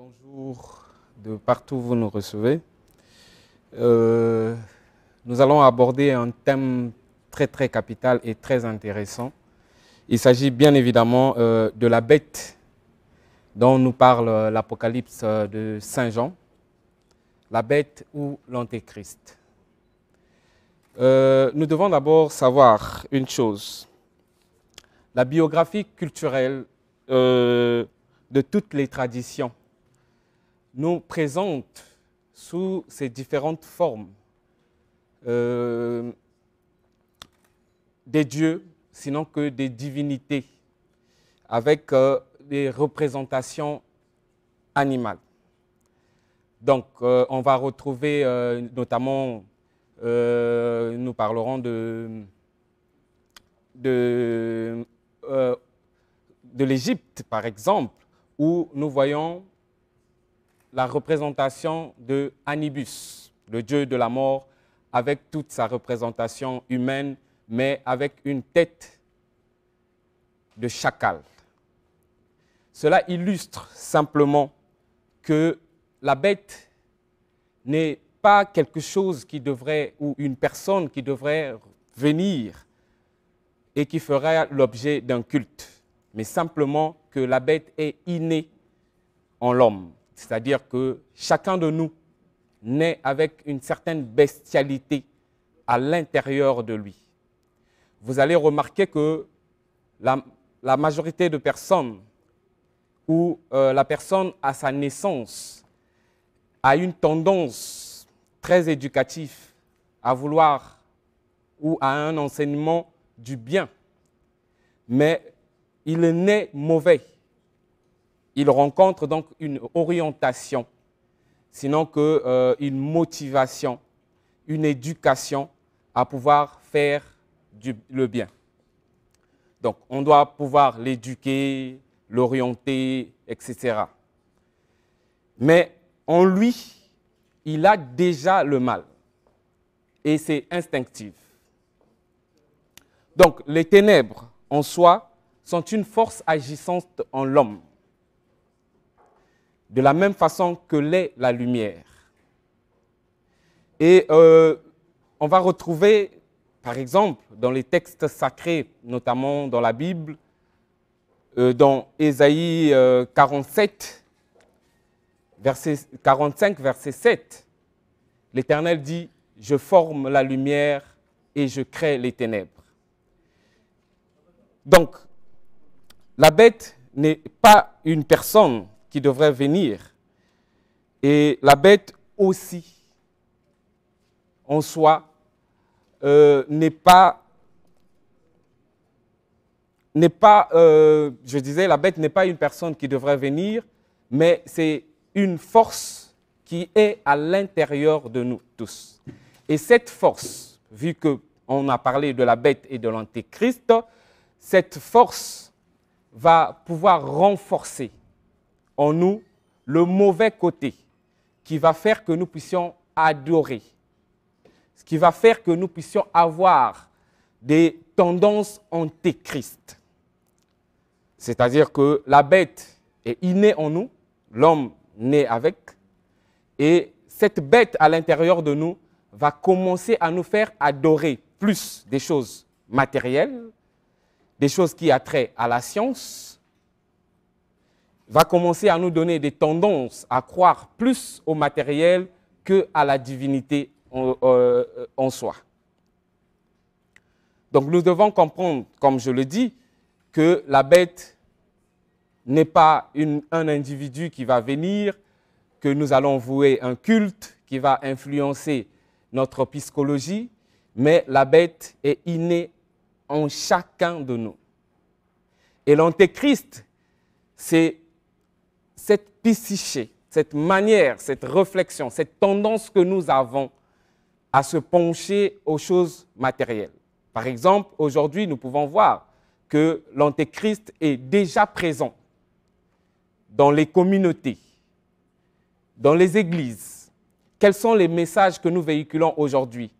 Bonjour de partout où vous nous recevez. Nous allons aborder un thème très capital et très intéressant. Il s'agit bien évidemment de la bête dont nous parle l'Apocalypse de Saint Jean, la bête ou l'Antéchrist. Nous devons d'abord savoir une chose. La biographie culturelle de toutes les traditions nous présente sous ces différentes formes des dieux, sinon que des divinités, avec des représentations animales. Donc, on va retrouver notamment, nous parlerons de l'Égypte, par exemple, où nous voyons la représentation de Anubis, le dieu de la mort, avec toute sa représentation humaine, mais avec une tête de chacal. Cela illustre simplement que la bête n'est pas quelque chose qui devrait, ou une personne qui devrait venir et qui fera l'objet d'un culte, mais simplement que la bête est innée en l'homme. C'est-à-dire que chacun de nous naît avec une certaine bestialité à l'intérieur de lui. Vous allez remarquer que la majorité de personnes où la personne à sa naissance a une tendance très éducative à vouloir ou à un enseignement du bien, mais il est né mauvais. Il rencontre donc une orientation, sinon qu'une motivation, une éducation à pouvoir faire le bien. Donc, on doit pouvoir l'éduquer, l'orienter, etc. Mais en lui, il a déjà le mal et c'est instinctif. Donc, les ténèbres en soi sont une force agissante en l'homme, de la même façon que l'est la lumière. Et on va retrouver, par exemple, dans les textes sacrés, notamment dans la Bible, dans Ésaïe 47, verset 45, verset 7, l'Éternel dit « Je forme la lumière et je crée les ténèbres ». Donc, la bête n'est pas une personne qui devrait venir. Et la bête aussi, en soi, n'est pas, je disais, la bête n'est pas une personne qui devrait venir, mais c'est une force qui est à l'intérieur de nous tous. Et cette force, vu qu'on a parlé de la bête et de l'antéchrist, cette force va pouvoir renforcer en nous le mauvais côté qui va faire que nous puissions adorer, ce qui va faire que nous puissions avoir des tendances antéchrist. C'est-à-dire que la bête est innée en nous, l'homme naît avec, et cette bête à l'intérieur de nous va commencer à nous faire adorer plus des choses matérielles, des choses qui attrait à la science, va commencer à nous donner des tendances à croire plus au matériel qu'à la divinité en soi. Donc nous devons comprendre, comme je le dis, que la bête n'est pas un individu qui va venir, que nous allons vouer un culte qui va influencer notre psychologie, mais la bête est innée en chacun de nous. Et l'antéchrist, c'est cette psyché, cette manière, cette réflexion, cette tendance que nous avons à se pencher aux choses matérielles. Par exemple, aujourd'hui, nous pouvons voir que l'antéchrist est déjà présent dans les communautés, dans les églises. Quels sont les messages que nous véhiculons aujourd'hui?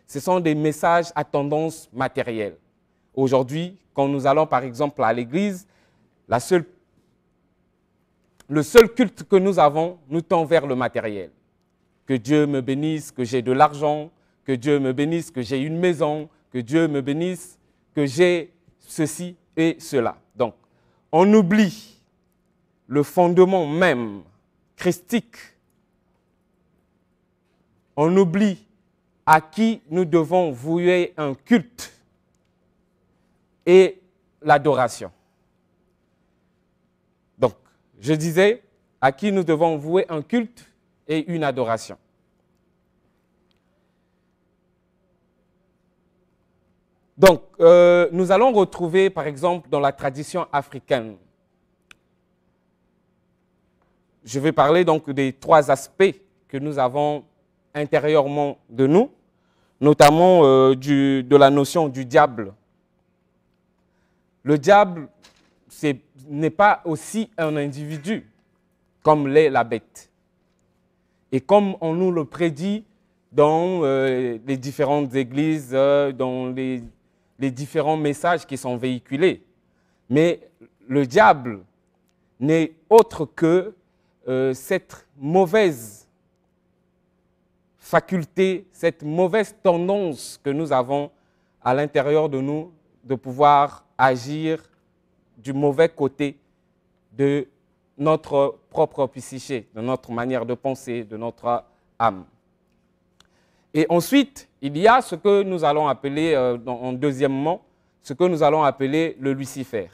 Ce sont des messages à tendance matérielle. Aujourd'hui, quand nous allons par exemple à l'église, le seul culte que nous avons nous tend vers le matériel. Que Dieu me bénisse, que j'ai de l'argent, que Dieu me bénisse, que j'ai une maison, que Dieu me bénisse, que j'ai ceci et cela. Donc, on oublie le fondement même christique. On oublie à qui nous devons vouer un culte et l'adoration. Donc, je disais à qui nous devons vouer un culte et une adoration. Donc, nous allons retrouver, par exemple, dans la tradition africaine, je vais parler donc des 3 aspects que nous avons intérieurement de nous, notamment de la notion du diable. Le diable n'est pas aussi un individu comme l'est la bête. Et comme on nous le prédit dans les différentes églises, dans les différents messages qui sont véhiculés. Mais le diable n'est autre que cette mauvaise faculté, cette mauvaise tendance que nous avons à l'intérieur de nous de pouvoir agir du mauvais côté de notre propre psyché, de notre manière de penser, de notre âme. Et ensuite, il y a ce que nous allons appeler, en deuxièmement, ce que nous allons appeler le Lucifer.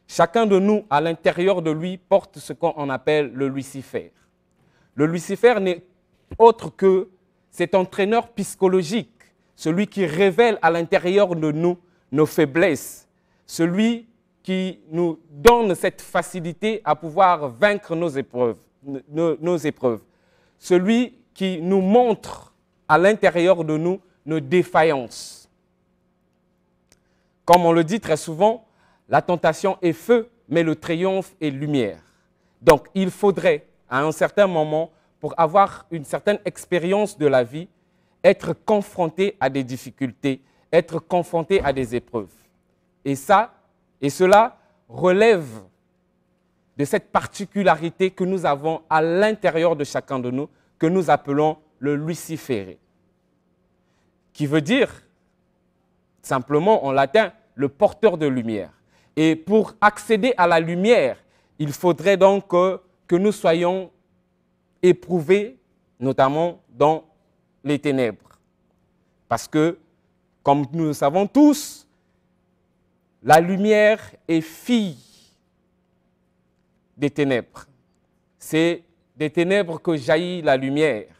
Chacun de nous, à l'intérieur de lui, porte ce qu'on appelle le Lucifer. Le Lucifer n'est autre que cet entraîneur psychologique, celui qui révèle à l'intérieur de nous nos faiblesses, celui qui nous donne cette facilité à pouvoir vaincre nos épreuves, celui qui nous montre à l'intérieur de nous nos défaillances. Comme on le dit très souvent, la tentation est feu, mais le triomphe est lumière. Donc, il faudrait, à un certain moment, pour avoir une certaine expérience de la vie, être confronté à des difficultés, être confronté à des épreuves. Et cela relève de cette particularité que nous avons à l'intérieur de chacun de nous, que nous appelons le luciféré, qui veut dire, simplement en latin, le porteur de lumière. Et pour accéder à la lumière, il faudrait donc que nous soyons éprouvés, notamment dans les ténèbres. Parce que, comme nous le savons tous, la lumière est fille des ténèbres. C'est des ténèbres que jaillit la lumière.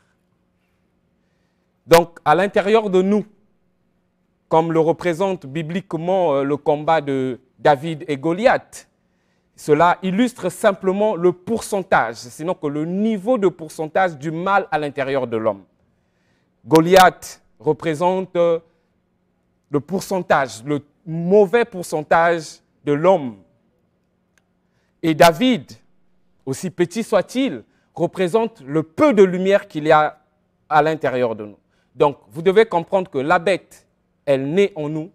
Donc, à l'intérieur de nous, comme le représente bibliquement le combat de David et Goliath, cela illustre simplement le pourcentage, sinon que le niveau de pourcentage du mal à l'intérieur de l'homme. Goliath représente le pourcentage, le mauvais pourcentage de l'homme. Et David, aussi petit soit-il, représente le peu de lumière qu'il y a à l'intérieur de nous. Donc, vous devez comprendre que la bête, elle naît en nous,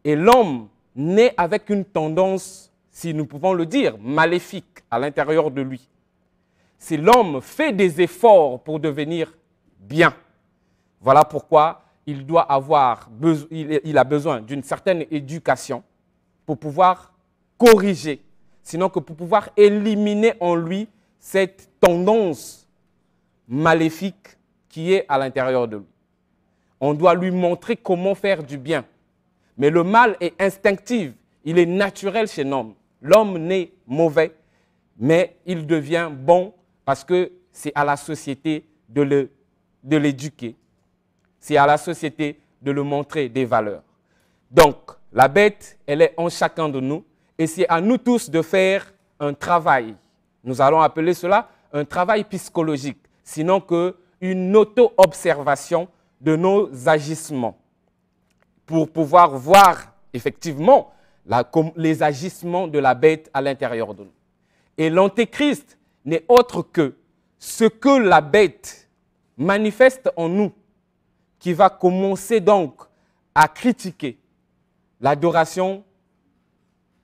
et l'homme naît avec une tendance, si nous pouvons le dire, maléfique à l'intérieur de lui. Si l'homme fait des efforts pour devenir bien, voilà pourquoi il a besoin d'une certaine éducation pour pouvoir corriger, sinon que pour pouvoir éliminer en lui cette tendance maléfique qui est à l'intérieur de lui. On doit lui montrer comment faire du bien. Mais le mal est instinctif, il est naturel chez l'homme. L'homme naît mauvais, mais il devient bon parce que c'est à la société de l'éduquer. C'est à la société de le montrer des valeurs. Donc, la bête, elle est en chacun de nous et c'est à nous tous de faire un travail. Nous allons appeler cela un travail psychologique, sinon qu'une auto-observation de nos agissements pour pouvoir voir effectivement les agissements de la bête à l'intérieur de nous. Et l'antéchrist n'est autre que ce que la bête manifeste en nous, qui va commencer donc à critiquer l'adoration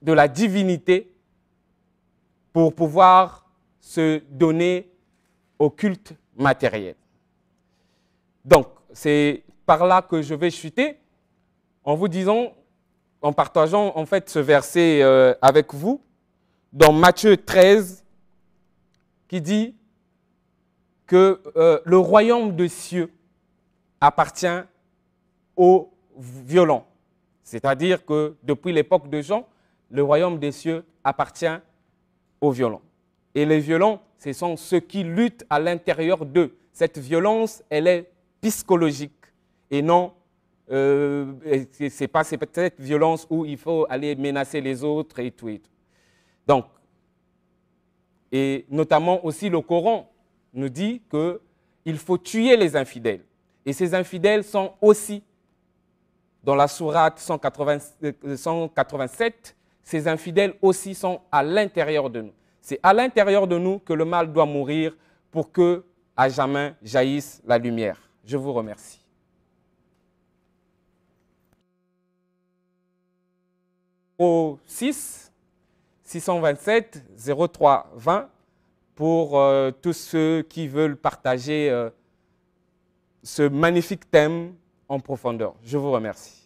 de la divinité pour pouvoir se donner au culte matériel. Donc, c'est par là que je vais chuter en vous disant, en partageant en fait ce verset avec vous, dans Matthieu 13, qui dit que le royaume des cieux appartient aux violents. C'est-à-dire que depuis l'époque de Jean, le royaume des cieux appartient aux violents. Et les violents, ce sont ceux qui luttent à l'intérieur d'eux. Cette violence, elle est psychologique et non, c'est pas cette violence où il faut aller menacer les autres et tout et tout. Donc, et notamment aussi le Coran nous dit qu'il faut tuer les infidèles. Et ces infidèles sont aussi, dans la sourate 187, ces infidèles aussi sont à l'intérieur de nous. C'est à l'intérieur de nous que le mal doit mourir pour que, à jamais, jaillisse la lumière. Je vous remercie. Au 627 03 20 pour tous ceux qui veulent partager ce magnifique thème en profondeur. Je vous remercie.